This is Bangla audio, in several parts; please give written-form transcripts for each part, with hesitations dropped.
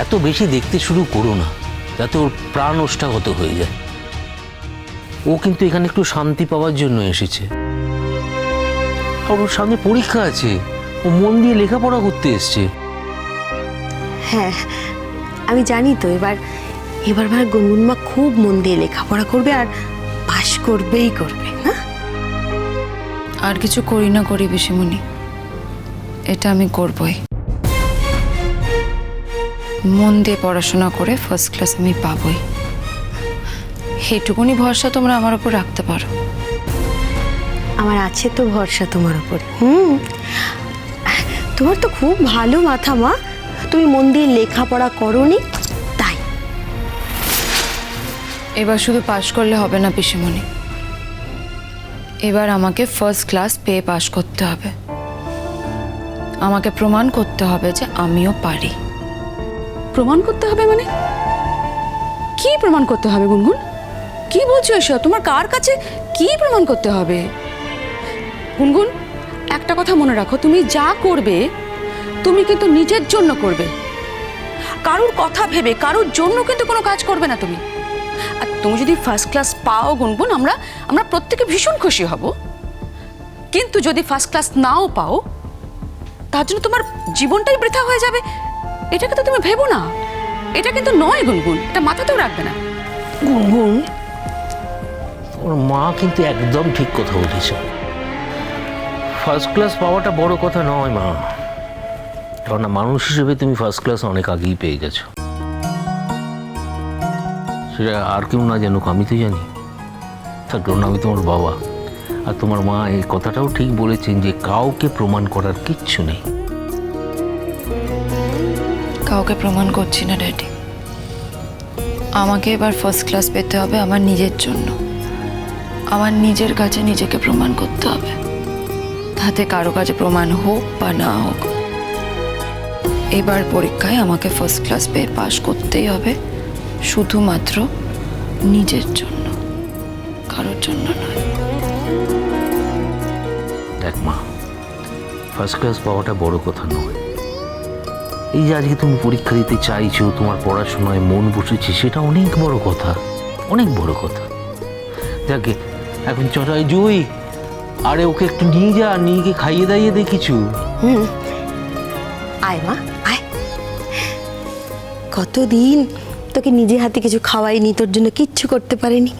এত বেশি দেখতে শুরু করো না, যাতে ওর প্রাণ ওষ্ঠাগত হয়ে যায়। ও কিন্তু এখানে একটু শান্তি পাওয়ার জন্য এসেছে। আর ওর সামনে পরীক্ষা আছে, ও মন দিয়ে লেখাপড়া করতে এসছে। হ্যাঁ আমি জানি তো, এবার মানে গুনগুনমা খুব মন দিয়ে লেখাপড়া করবে আর পাশ করবেই করবে না। আর কিছু করি না করি পিসিমণি, এটা আমি করবই। মন দিয়ে পড়াশোনা করে ফার্স্ট ক্লাস আমি পাবই, এইটুকুনি ভরসা তোমরা আমার উপর রাখতে পারো। আমার আছে তো ভরসা তোমার উপরে। তোমার তো খুব ভালো মাথা মা, তুমি মন দিয়ে লেখাপড়া করোনি তাই। এবার শুধু পাশ করলে হবে না পিসিমণি, এবার আমাকে ফার্স্ট ক্লাস পেয়ে পাশ করতে হবে। আমাকে প্রমাণ করতে হবে যে আমিও পারি। প্রমাণ করতে হবে মানে? কি প্রমাণ করতে হবে গুনগুন? কি বলছো এসব? তোমার কার কাছে কি প্রমাণ করতে হবে? গুনগুন, একটা কথা মনে রাখো, তুমি যা করবে তুমি কিন্তু নিজের জন্য করবে, কারোর কথা ভেবে কারোর জন্য কিন্তু কোনো কাজ করবে না তুমি। আর তুমি যদি ফার্স্ট ক্লাস পাও গুনগুন, আমরা প্রত্যেকে ভীষণ খুশি হব। কিন্তু যদি ফার্স্ট ক্লাস নাও পাও, তার জন্য তোমার জীবনটাই বৃথা হয়ে যাবে, এটাকে তো তুমি ভেবো না। এটা কিন্তু নয় গুনগুন, এটা মাথাতেও রাখবে না। গুনগুন, ওর মা কিন্তু একদম ঠিক কথা বলেছে। ফার্স্ট ক্লাস পাওয়াটা বড় কথা নয় মা, কারণ মানুষ হিসেবে তুমি ফার্স্ট ক্লাস অনেক আগেই পেয়ে গেছো। সেটা আর কেউ না জানুক, আমি তো জানি, তার কারণ আমি তোমার বাবা। আর তোমার মা এই কথাটাও ঠিক বলেছেন যে কাউকে প্রমাণ করার কিচ্ছু নেই। কাউকে প্রমাণ করছি না ড্যাডি, আমাকে এবার ফার্স্ট ক্লাস পেতে হবে আমার নিজের জন্য। আমার নিজের কাছে নিজেকে প্রমাণ করতে হবে, তাতে কারো কাছে প্রমাণ হোক বা না হোক। এবার পরীক্ষায় আমাকে ফার্স্ট ক্লাস পেয়ে পাশ করতেই হবে, শুধুমাত্র নিজের জন্য, কারোর জন্য নয়। দেখ মা, ফার্স্ট ক্লাস পাওয়াটা বড় কথা নয়। এই যে আজকে তুমি পরীক্ষা দিতে চাইছো, তোমার পড়াশোনায় মন বসেছে, সেটা অনেক বড় কথা, অনেক বড় কথা। যাকে এখন চটাই জুই, আরে ওকে একটু নিয়ে যা, নিয়ে গিয়ে খাইয়ে দাইয়ে দে কিছু। আয় মা আয়, কতদিন তোকে নিজে হাতে কিছু খাওয়াইনি, তোর জন্য কিচ্ছু করতে পারিনি।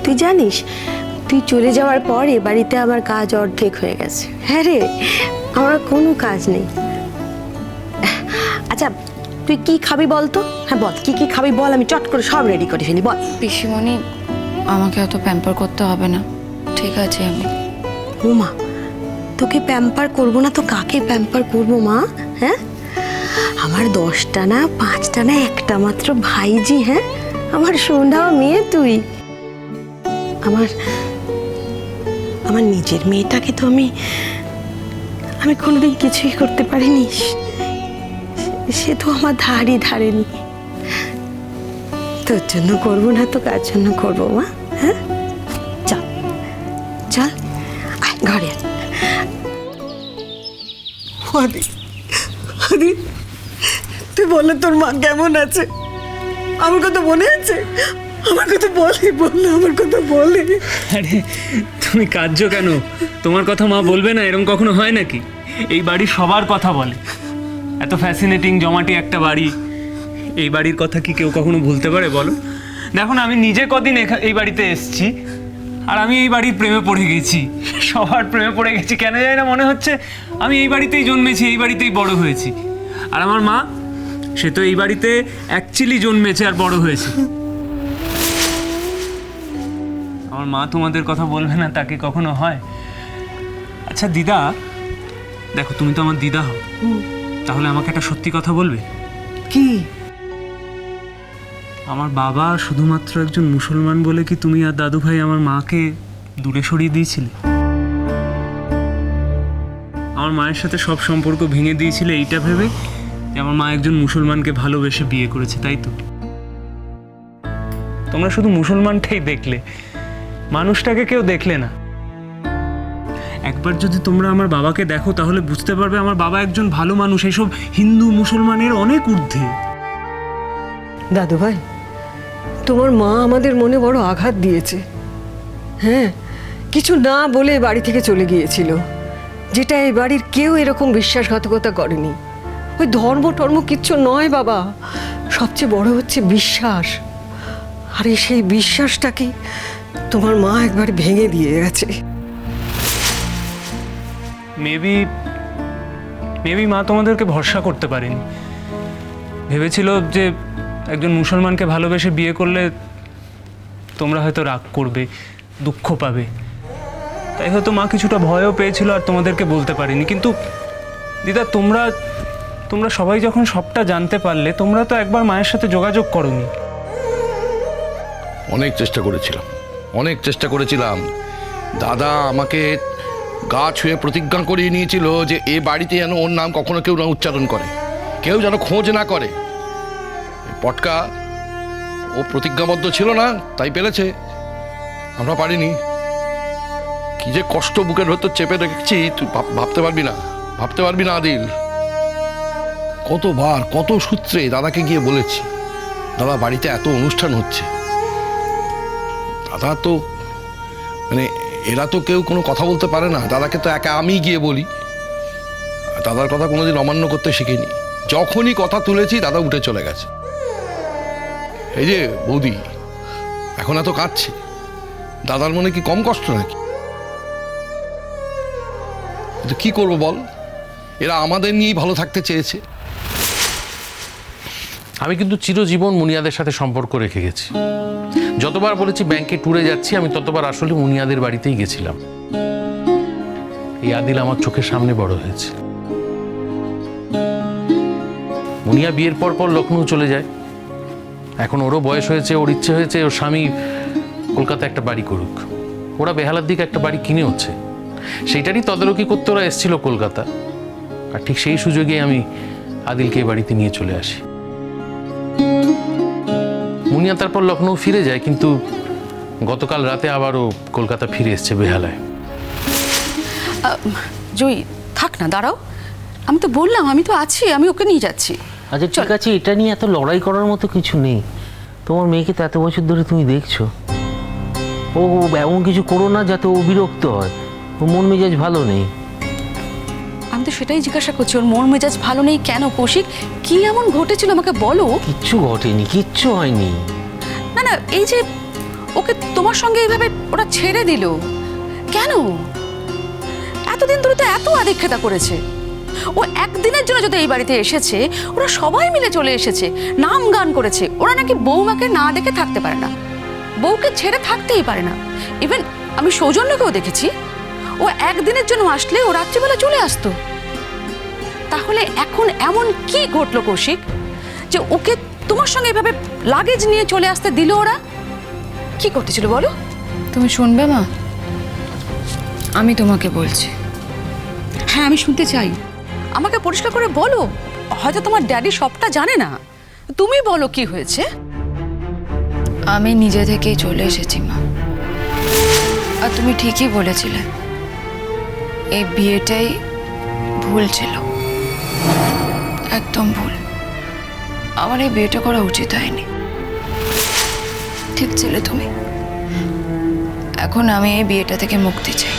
তুই জানিস, তুই চলে যাওয়ার পর এ বাড়িতে আমার কাজ অর্ধেক হয়ে গেছে। হ্যাঁ রে, আমার কোনো কাজ নেই। আচ্ছা তুই কি খাবি বল তো? হ্যাঁ বল, কি কি খাবি বল, আমি চট করে সব রেডি করে ফেলি, বল। পিসিমণি, আমাকে অত প্যাম্পার করতে হবে না, ঠিক আছে আমি। ও মা, তোকে প্যাম্পার করবো না তো কাকে প্যাম্পার করবো মা? হ্যাঁ, আমার 10টা না 5টা না একটা মাত্র ভাইজি। হ্যাঁ, আমার সোনা মেয়ে তুই। আমার নিজের মেয়েটাকে তো আমি কোনোদিন কিছুই করতে পারিনি। সে তো আমার ধারেনি। তোর জন্য করবো না তো কার জন্য করবো মা? হ্যাঁ চল চল, আয় ঘরে আয়। আদি, আদি, তুই বলে তোর মা কেমন আছে? আমার কথা মনে আছে? আমার কথা বলে আমার কথা বলে। আরে তুমি কাঁদছো কেন? তোমার কথা মা বলবে না? এরকম কখনো হয় নাকি? এই বাড়ির সবার কথা বলে। এত ফ্যাসিনেটিং জমাটি একটা বাড়ি, এই বাড়ির কথা কি কেউ কখনো ভুলতে পারে বলো? দেখো না, আমি নিজে কদিন এই বাড়িতে এসেছি, আর আমি এই বাড়ির প্রেমে পড়ে গেছি, সবার প্রেমে পড়ে গেছি। কেন জানি না, মনে হচ্ছে আমি এই বাড়িতেই জন্মেছি, এই বাড়িতেই বড় হয়েছি। আর আমার মা, সে তো এই বাড়িতে অ্যাকচুয়ালি জন্মেছে আর বড় হয়েছে। আমার মা তোমাদের কথা বলবে না, তাকে কখনো হয়? আচ্ছা দিদা, দেখো তুমি তো আমার দিদা হও, তাহলে আমাকে একটা সত্যি কথা বলবে? কি? আমার বাবা শুধুমাত্র একজন মুসলমান বলে কি তুমি আর দাদু ভাই আমার মাকে দূরে সরিয়ে দিয়েছিলে? আমার মায়ের সাথে সব সম্পর্ক ভেঙে দিয়েছিলে এইটা ভেবে যে আমার মা একজন মুসলমানকে ভালোবেসে বিয়ে করেছে, তাই তো? তোমরা শুধু মুসলমানটাই দেখলে, মানুষটাকে কেউ দেখলে না। একবার যদি তোমরা আমার বাবাকে দেখো তাহলে বুঝতে পারবে আমার বাবা একজন ভালো মানুষ, এইসব হিন্দু মুসলমানের অনেক ঊর্ধ্বে। দাদু ভাই, তোমার মা আমাদের মনে বড় আঘাত দিয়েছে। হ্যাঁ, কিছু না বলে বাড়ি থেকে চলে গিয়েছিল, যেটা এই বাড়ির কেউ এরকম বিশ্বাসঘাতকতা করেনি। ওই ধর্ম টর্ম কিচ্ছু নয় বাবা, সবচেয়ে বড় হচ্ছে বিশ্বাস। আর সেই বিশ্বাসটাকে তোমার মা একবার ভেঙে দিয়ে গেছে। মেবি মা তোমাদেরকে ভরসা করতে পারেনি, ভেবেছিল যে একজন মুসলমানকে ভালোবেসে বিয়ে করলে তোমরা হয়তো রাগ করবে, দুঃখ পাবে, তাই হয়তো মা কিছুটা ভয়ও পেয়েছিল আর তোমাদেরকে বলতে পারেনি। কিন্তু দিদা, তোমরা সবাই যখন সবটা জানতে পারলে, তোমরা তো একবার মায়ের সাথে যোগাযোগ করোনি। অনেক চেষ্টা করেছিলাম। দাদা আমাকে গা ছুঁয়ে প্রতিজ্ঞা করিয়ে নিয়েছিল যে এ বাড়িতে যেন ওর নাম কখনো কেউ না উচ্চারণ করে, কেউ যেন খোঁজ না করে। পটকা ও প্রতিজ্ঞাবদ্ধ ছিল না, তাই পেরেছে, আমরা পারিনি। কি যে কষ্ট বুকের ভেতর চেপে রেখেছি তুই ভাবতে পারবি না আদিল। কতবার কত সূত্রে দাদাকে গিয়ে বলেছি, দাদা বাড়িতে এত অনুষ্ঠান হচ্ছে, দাদা তো মানে এরা তো কেউ কোনো কথা বলতে পারে না, দাদাকে তো একা আমি গিয়ে বলি। দাদার কথা কোনোদিন অমান্য করতে শিখিনি। যখনই কথা তুলেছি দাদা উঠে চলে গেছে। এই যে বৌদি এখন এত কাঁদছে, দাদার মনে কি কম কষ্ট নাকি? কিন্তু কি করবো বল, এরা আমাদের নিয়েই ভালো থাকতে চেয়েছে। আমি কিন্তু চিরজীবন মুনিয়াদের সাথে সম্পর্ক রেখে গেছি। যতবার বলেছি ব্যাংকে ট্যুরে যাচ্ছি, আমি ততবার আসলে মুনিয়াদের বাড়িতেই গেছিলাম। এই আদিল আমার চোখের সামনে বড় হয়েছে। মুনিয়া বিয়ের পর লখনৌ চলে যায়। এখন ওরও বয়স হয়েছে, ওর ইচ্ছে হয়েছে ওর স্বামী কলকাতায় একটা বাড়ি করুক। ওরা বেহালার দিকে একটা বাড়ি কিনে হচ্ছে, সেইটারই তদারকি করতে ওরা এসেছিল কলকাতা। আর ঠিক সেই সুযোগে আমি আদিলকে এই বাড়িতে নিয়ে চলে আসি। মুনিয়া তারপর লখনৌ ফিরে যায়, কিন্তু গতকাল রাতে আবারও কলকাতা ফিরে এসছে বেহালায়। জয়ী, থাক না, দাঁড়াও। আমি তো বললাম আমি তো আছি, আমি ওকে নিয়ে যাচ্ছি। আচ্ছা ঠিক আছে, এটা নিয়ে এত লড়াই করার মতো কিছু নেই। তোমার মেয়েকে তো এত বছর ধরে তুমি দেখছো, ও এমন কিছু করো না যাতে ও বিরক্ত হয়। ও মন মেজাজ ভালো নেই। আমি তো সেটাই জিজ্ঞাসা করছি, ওর মন মেজাজ ভালো নেই কেন? কৌশিক, কি এমন ঘটেছিল আমাকে বলো। কিচ্ছু ঘটেনি, কিচ্ছু হয়নি। না না, এই যে ওকে তোমার সঙ্গে এইভাবে ওরা ছেড়ে দিল কেন? এতদিন ধরে তো এত আদিক্ষেতা করেছে। ও একদিনের জন্য যদি এই বাড়িতে এসেছে, ওরা সবাই মিলে চলে এসেছে, নাম গান করেছে। ওরা নাকি বৌমাকে না দেখে থাকতে পারে না, বউকে ছেড়ে থাকতেই পারে না। ইভেন আমি সৌজন্যকেও দেখেছি, ও একদিনের জন্য আসলে ও রাত্রিবেলা চলে আসতো। তাহলে এখন এমন কি ঘটলো কৌশিক যে ওকে তোমার সঙ্গে এভাবে লাগেজ নিয়ে চলে আসতে দিল? ওরা কি করতেছিল বলো? তুমি শুনবে মা? আমি তোমাকে বলছি। হ্যাঁ, আমি শুনতে চাই। আমাকে পরিষ্কার করে বলো, হয়তো তোমার ড্যাডি সবটা জানে না। তুমি বলো কি হয়েছে। আমি নিজে থেকেই চলে এসেছি মা। আর তুমি ঠিকই বলেছিলে, এই বিয়েটাই ভুল ছিল, একদম ভুল। আমার এই বিয়েটা করা উচিত হয়নি। ঠিক ছিলে তুমি। এখন আমি এই বিয়েটা থেকে মুক্তি চাই।